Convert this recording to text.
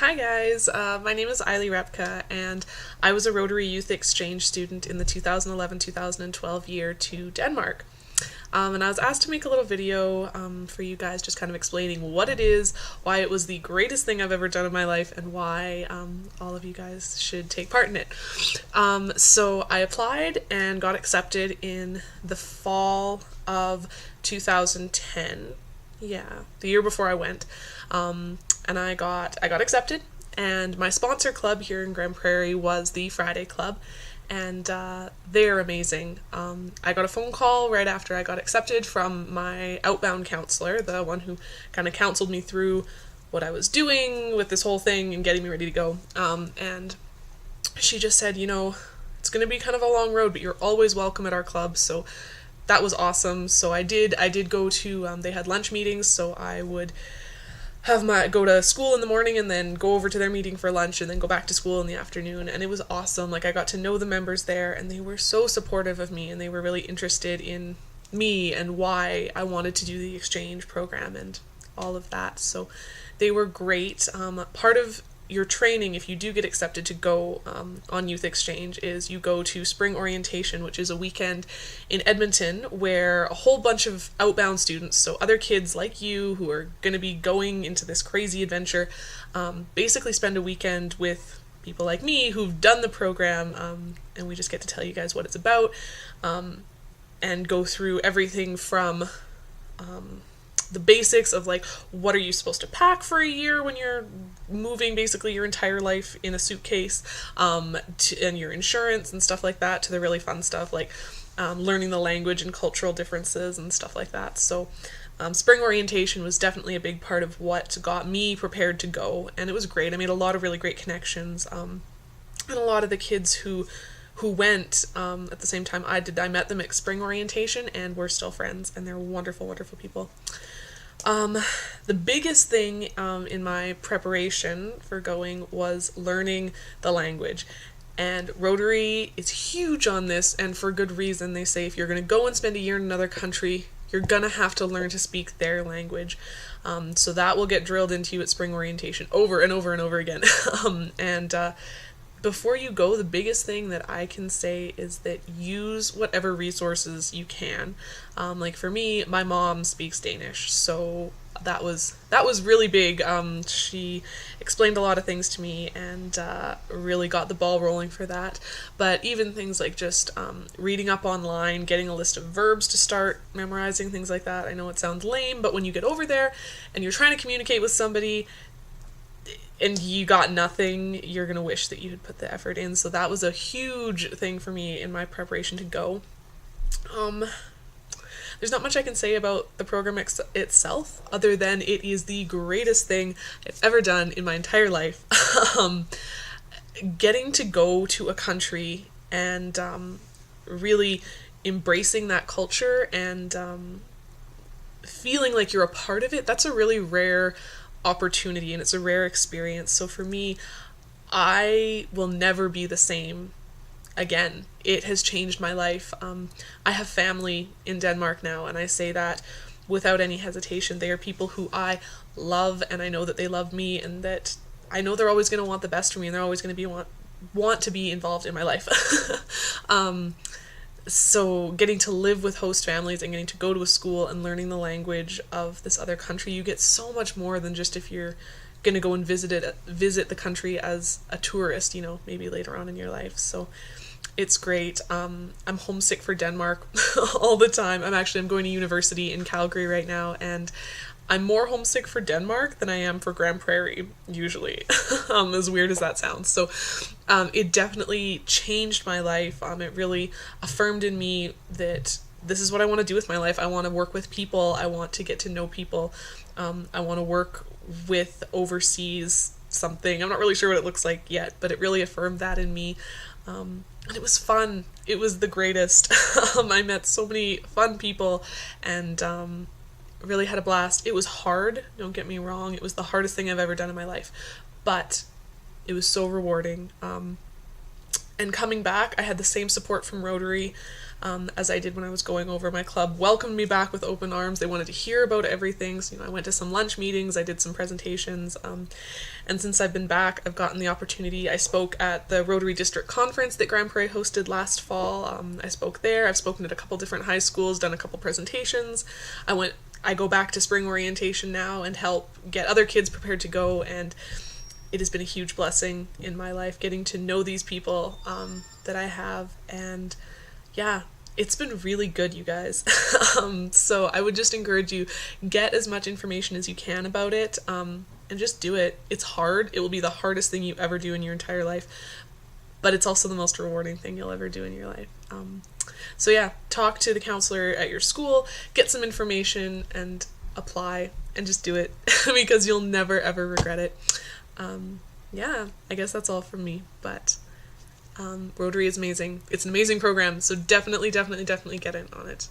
Hi guys, my name is Eilee Repka and I was a Rotary Youth Exchange student in the 2011-2012 year to Denmark. And I was asked to make a little video for you guys just kind of explaining what it is, why it was the greatest thing I've ever done in my life, and why all of you guys should take part in it. So I applied and got accepted in the fall of 2010. Yeah, the year before I went. And I got accepted, and my sponsor club here in Grande Prairie was the Friday Club, and they're amazing. I got a phone call right after I got accepted from my outbound counselor, the one who kind of counseled me through what I was doing with this whole thing and getting me ready to go. And she just said, it's going to be kind of a long road, but you're always welcome at our club. So that was awesome. So I did go to, they had lunch meetings, so I would go to school in the morning and then go over to their meeting for lunch and then go back to school in the afternoon, and it was awesome. I got to know the members there, and they were so supportive of me, and they were really interested in me and why I wanted to do the exchange program and all of that. So they were great. Part of your training, if you do get accepted to go on youth exchange, is you go to spring orientation, which is a weekend in Edmonton where a whole bunch of outbound students, so other kids like you who are going to be going into this crazy adventure, basically spend a weekend with people like me who've done the program, and we just get to tell you guys what it's about, and go through everything from the basics of what are you supposed to pack for a year when you're moving basically your entire life in a suitcase, and your insurance and stuff like that, to the really fun stuff like learning the language and cultural differences and stuff like that. So spring orientation was definitely a big part of what got me prepared to go, and it was great. I made a lot of really great connections, and a lot of the kids who went at the same time I did, I met them at spring orientation, and we're still friends, and they're wonderful, wonderful people. The biggest thing in my preparation for going was learning the language. And Rotary is huge on this, and for good reason. They say if you're going to go and spend a year in another country, you're going to have to learn to speak their language. So that will get drilled into you at spring orientation over and over and over again. Before you go, the biggest thing that I can say is that use whatever resources you can. For me, my mom speaks Danish, so that was really big. She explained a lot of things to me and really got the ball rolling for that. But even things like just reading up online, getting a list of verbs to start memorizing, things like that. I know it sounds lame, but when you get over there and you're trying to communicate with somebody and you got nothing, you're going to wish that you had put the effort in. So that was a huge thing for me in my preparation to go. There's not much I can say about the program itself, other than it is the greatest thing I've ever done in my entire life. Getting to go to a country and really embracing that culture and feeling like you're a part of it, that's a really rare opportunity, and it's a rare experience. So for me, I will never be the same again. It has changed my life. I have family in Denmark now, and I say that without any hesitation. They are people who I love, and I know that they love me, and that I know they're always going to want the best for me, and they're always going to want to be involved in my life. So getting to live with host families and getting to go to a school and learning the language of this other country, you get so much more than just if you're going to go and visit the country as a tourist, maybe later on in your life. So it's great. I'm homesick for Denmark all the time. I'm going to university in Calgary right now, and I'm more homesick for Denmark than I am for Grande Prairie, usually, as weird as that sounds. So it definitely changed my life. It really affirmed in me that this is what I want to do with my life. I want to work with people. I want to get to know people. I want to work with overseas something. I'm not really sure what it looks like yet, but it really affirmed that in me. And it was fun. It was the greatest. I met so many fun people, and really had a blast. It was hard, don't get me wrong. It was the hardest thing I've ever done in my life, but it was so rewarding. And coming back, I had the same support from Rotary as I did when I was going over. My club welcomed me back with open arms. They wanted to hear about everything. So, I went to some lunch meetings, I did some presentations, and since I've been back, I've gotten the opportunity. I spoke at the Rotary District Conference that Grande Prairie hosted last fall. I spoke there. I've spoken at a couple different high schools, done a couple presentations. I go back to spring orientation now and help get other kids prepared to go, and it has been a huge blessing in my life getting to know these people that I have, and yeah, it's been really good, you guys. So I would just encourage you, get as much information as you can about it, and just do it. It's hard. It will be the hardest thing you ever do in your entire life, but it's also the most rewarding thing you'll ever do in your life. So yeah, talk to the counselor at your school, get some information, and apply, and just do it, because you'll never ever regret it. Yeah, I guess that's all from me, but Rotary is amazing. It's an amazing program, so definitely get in on it.